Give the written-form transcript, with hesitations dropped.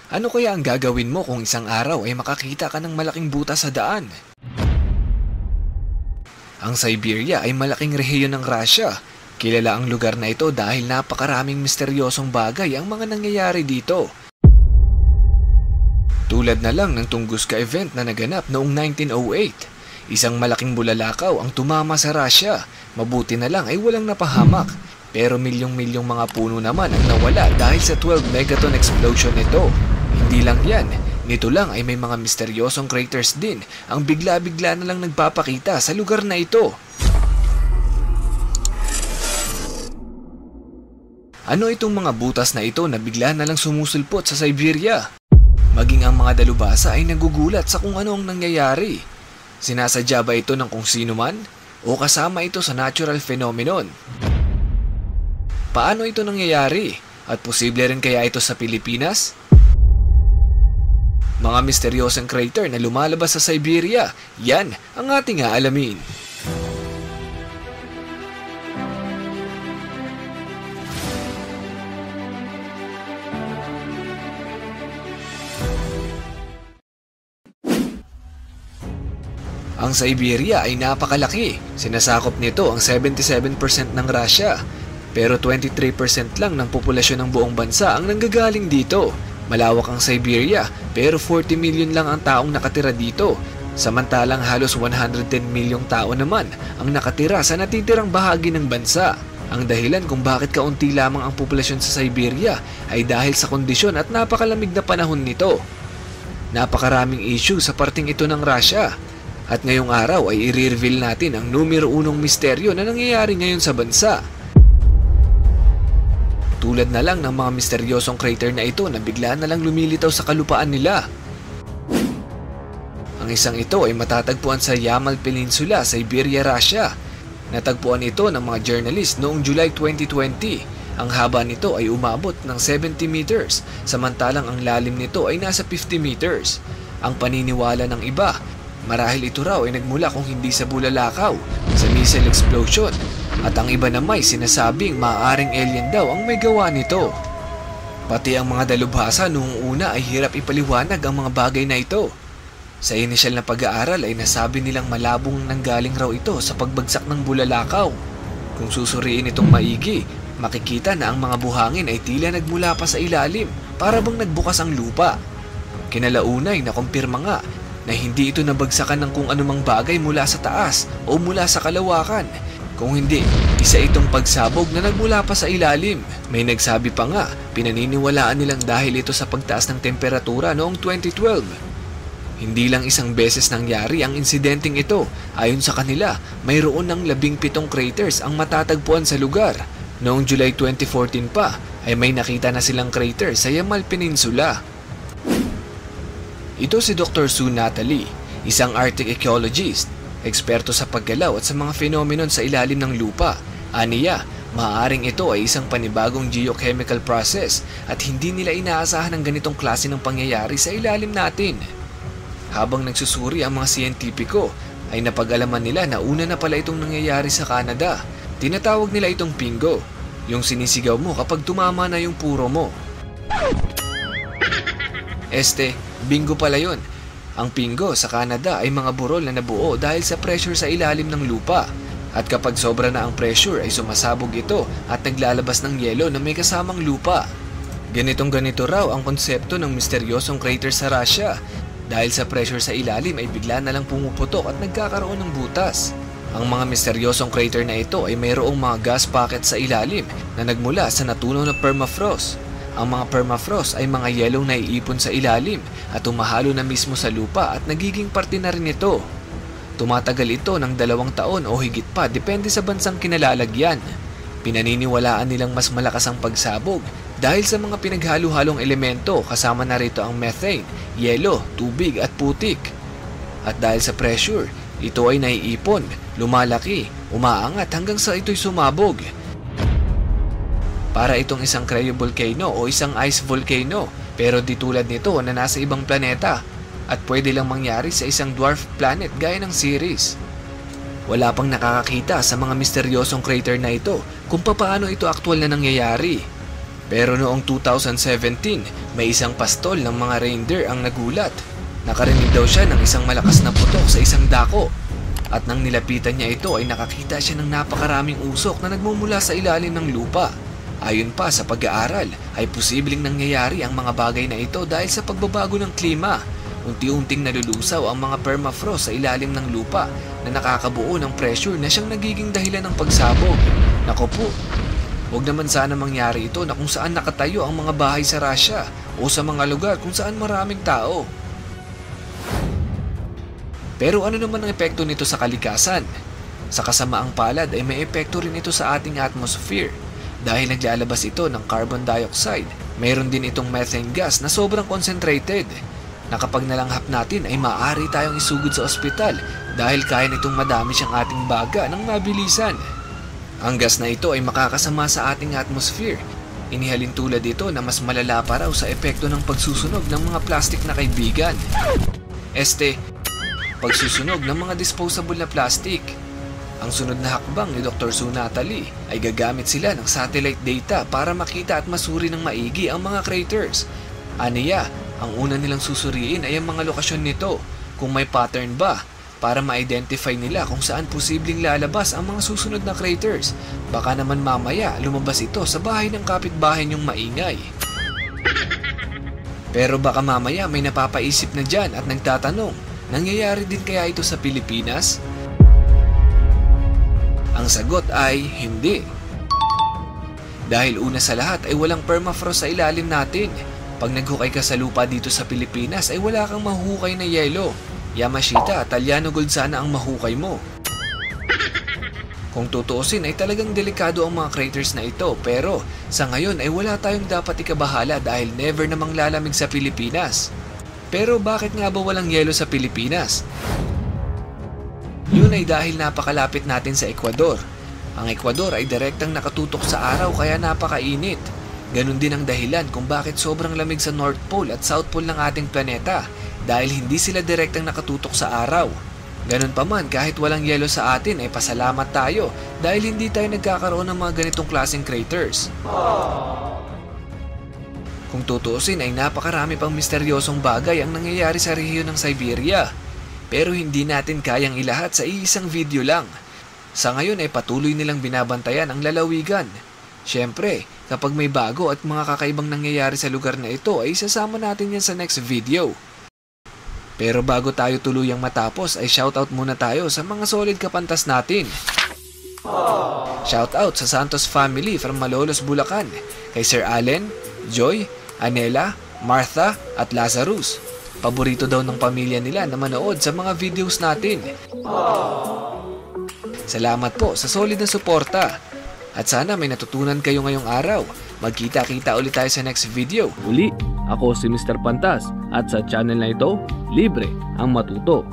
Ano kaya ang gagawin mo kung isang araw ay makakita ka ng malaking butas sa daan? Ang Siberia ay malaking rehiyon ng Russia. Kilala ang lugar na ito dahil napakaraming misteryosong bagay ang mga nangyayari dito. Tulad na lang ng Tunguska event na naganap noong 1908. Isang malaking bulalakaw ang tumama sa Russia. Mabuti na lang ay walang napahamak. Pero milyong-milyong mga puno naman ang nawala dahil sa 12 megaton explosion nito. Hindi lang yan, nito lang ay may mga misteryosong craters din ang bigla-bigla na lang nagpapakita sa lugar na ito. Ano itong mga butas na ito na bigla na lang sumusulpot sa Siberia? Maging ang mga dalubhasa ay nagugulat sa kung ano ang nangyayari. Sinasadya ba ito ng kung sino man? O kasama ito sa natural phenomenon? Paano ito nangyayari? At posible rin kaya ito sa Pilipinas? Mga misteryosong crater na lumalabas sa Siberia, yan ang ating aalamin. Ang Siberia ay napakalaki. Sinasakop nito ang 77% ng Russia. Pero 23% lang ng populasyon ng buong bansa ang nanggagaling dito. Malawak ang Siberia pero 40 million lang ang taong nakatira dito. Samantalang halos 110 milyong tao naman ang nakatira sa natitirang bahagi ng bansa. Ang dahilan kung bakit kaunti lamang ang populasyon sa Siberia ay dahil sa kondisyon at napakalamig na panahon nito. Napakaraming issue sa parting ito ng Russia. At ngayong araw ay i-reveal natin ang numero 1 misteryo na nangyayari ngayon sa bansa. Tulad na lang ng mga misteryosong crater na ito na bigla na lang lumilitaw sa kalupaan nila. Ang isang ito ay matatagpuan sa Yamal Peninsula, Siberia, Russia. Natagpuan ito ng mga journalist noong July 2020. Ang haba nito ay umabot ng 70 meters, samantalang ang lalim nito ay nasa 50 meters. Ang paniniwala ng iba, marahil ito raw ay nagmula kung hindi sa bulalakaw, sa missile explosion. At ang iba naman ay sinasabing maaaring alien daw ang may gawa nito. Pati ang mga dalubhasa noong una ay hirap ipaliwanag ang mga bagay na ito. Sa inisyal na pag-aaral ay nasabi nilang malabong nanggaling raw ito sa pagbagsak ng bulalakaw. Kung susuriin itong maigi, makikita na ang mga buhangin ay tila nagmula pa sa ilalim para bang nagbukas ang lupa. Kinalaunay na kumpirma nga na hindi ito nabagsakan ng kung anumang bagay mula sa taas o mula sa kalawakan. Kung hindi, isa itong pagsabog na nagmula pa sa ilalim. May nagsabi pa nga, pinaniniwalaan nilang dahil ito sa pagtaas ng temperatura noong 2012. Hindi lang isang beses nangyari ang insidenteng ito. Ayon sa kanila, mayroon ng 17 craters ang matatagpuan sa lugar. Noong July 2014 pa, ay may nakita na silang crater sa Yamal Peninsula. Ito si Dr. Sue Natalie, isang Arctic ecologist. Eksperto sa paggalaw at sa mga phenomenon sa ilalim ng lupa. Aniya, maaaring ito ay isang panibagong geochemical process at hindi nila inaasahan ang ganitong klase ng pangyayari sa ilalim natin. Habang nagsusuri ang mga siyentipiko, ay napag-alaman nila na una na pala itong nangyayari sa Canada. Tinatawag nila itong pingo, yung sinisigaw mo kapag tumama na yung puro mo. Bingo pala yun. Ang pingo sa Canada ay mga burol na nabuo dahil sa pressure sa ilalim ng lupa. At kapag sobra na ang pressure ay sumasabog ito at naglalabas ng yelo na may kasamang lupa. Ganito raw ang konsepto ng misteryosong crater sa Russia. Dahil sa pressure sa ilalim ay bigla na lang pumuputok at nagkakaroon ng butas. Ang mga misteryosong crater na ito ay mayroong mga gas pockets sa ilalim na nagmula sa natunaw na permafrost. Ang mga permafrost ay mga yelong naiipon sa ilalim at umahalo na mismo sa lupa at nagiging parte na rin ito. Tumatagal ito ng 2 taon o higit pa depende sa bansang kinalalagyan. Pinaniniwalaan nilang mas malakas ang pagsabog dahil sa mga pinaghalo-halong elemento kasama na rito ang methane, yelo, tubig at putik. At dahil sa pressure, ito ay naiipon, lumalaki, umaangat hanggang sa ito'y sumabog. Para itong isang cryovolcano o isang ice volcano, pero di tulad nito na nasa ibang planeta at pwede lang mangyari sa isang dwarf planet gaya ng Ceres. Wala pang nakakakita sa mga misteryosong crater na ito kung paano ito aktwal na nangyayari. Pero noong 2017, may isang pastol ng mga reindeer ang nagulat. Nakarinig daw siya ng isang malakas na putok sa isang dako. At nang nilapitan niya ito ay nakakita siya ng napakaraming usok na nagmumula sa ilalim ng lupa. Ayon pa sa pag-aaral, ay posibleng nangyayari ang mga bagay na ito dahil sa pagbabago ng klima. Unti-unting nalulusaw ang mga permafrost sa ilalim ng lupa na nakakabuo ng pressure na siyang nagiging dahilan ng pagsabog. Nako po, huwag naman sana mangyari ito na kung saan nakatayo ang mga bahay sa Russia o sa mga lugar kung saan maraming tao. Pero ano naman ang epekto nito sa kalikasan? Sa kasamaang palad ay may epekto rin ito sa ating atmosphere dahil naglalabas ito ng carbon dioxide. Mayroon din itong methane gas na sobrang concentrated na kapag nalanghap natin ay maaari tayong isugod sa ospital dahil kaya nitong madami siyang ating baga ng mabilisan. Ang gas na ito ay makakasama sa ating atmosphere. Inihalin tulad ito na mas malala pa raw sa epekto ng pagsusunog ng mga plastic na kaibigan. Pagsusunog ng mga disposable na plastic. Ang sunod na hakbang ni Dr. Sue Natalie ay gagamit sila ng satellite data para makita at masuri ng maigi ang mga craters. Aniya, ang una nilang susuriin ay ang mga lokasyon nito, kung may pattern ba, para ma-identify nila kung saan posibleng lalabas ang mga susunod na craters. Baka naman mamaya lumabas ito sa bahay ng kapitbahay niyong maingay. Pero baka mamaya may napapaisip na dyan at nagtatanong, nangyayari din kaya ito sa Pilipinas? Ang sagot ay hindi. Dahil una sa lahat ay walang permafrost sa ilalim natin. Pag naghukay ka sa lupa dito sa Pilipinas ay wala kang mahuhukay na yelo. Yamashita, Talyano Gold sana ang mahukay mo. Kung tutuusin ay talagang delikado ang mga craters na ito, pero sa ngayon ay wala tayong dapat ikabahala dahil never namang lalamig sa Pilipinas. Pero bakit nga ba walang yelo sa Pilipinas? Yun ay dahil napakalapit natin sa Ecuador. Ang Ecuador ay direktang nakatutok sa araw kaya napakainit. Ganon din ang dahilan kung bakit sobrang lamig sa North Pole at South Pole ng ating planeta dahil hindi sila direktang nakatutok sa araw. Ganon pa man, kahit walang yelo sa atin ay pasalamat tayo dahil hindi tayo nagkakaroon ng mga ganitong klaseng craters. Kung tutuusin ay napakarami pang misteryosong bagay ang nangyayari sa rehiyon ng Siberia. Pero hindi natin kayang ilahat sa iisang video lang. Sa ngayon ay patuloy nilang binabantayan ang lalawigan. Siyempre, kapag may bago at mga kakaibang nangyayari sa lugar na ito ay isasama natin yan sa next video. Pero bago tayo tuluyang matapos ay shoutout muna tayo sa mga solid kapantas natin. Shoutout sa Santos family from Malolos, Bulacan, kay Sir Allen, Joy, Anela, Martha at Lazarus. Paborito daw ng pamilya nila na manood sa mga videos natin. Salamat po sa solid na suporta. At sana may natutunan kayo ngayong araw. Magkita-kita ulit tayo sa next video. Uli, ako si Mr. Pantas at sa channel na ito, libre ang matuto.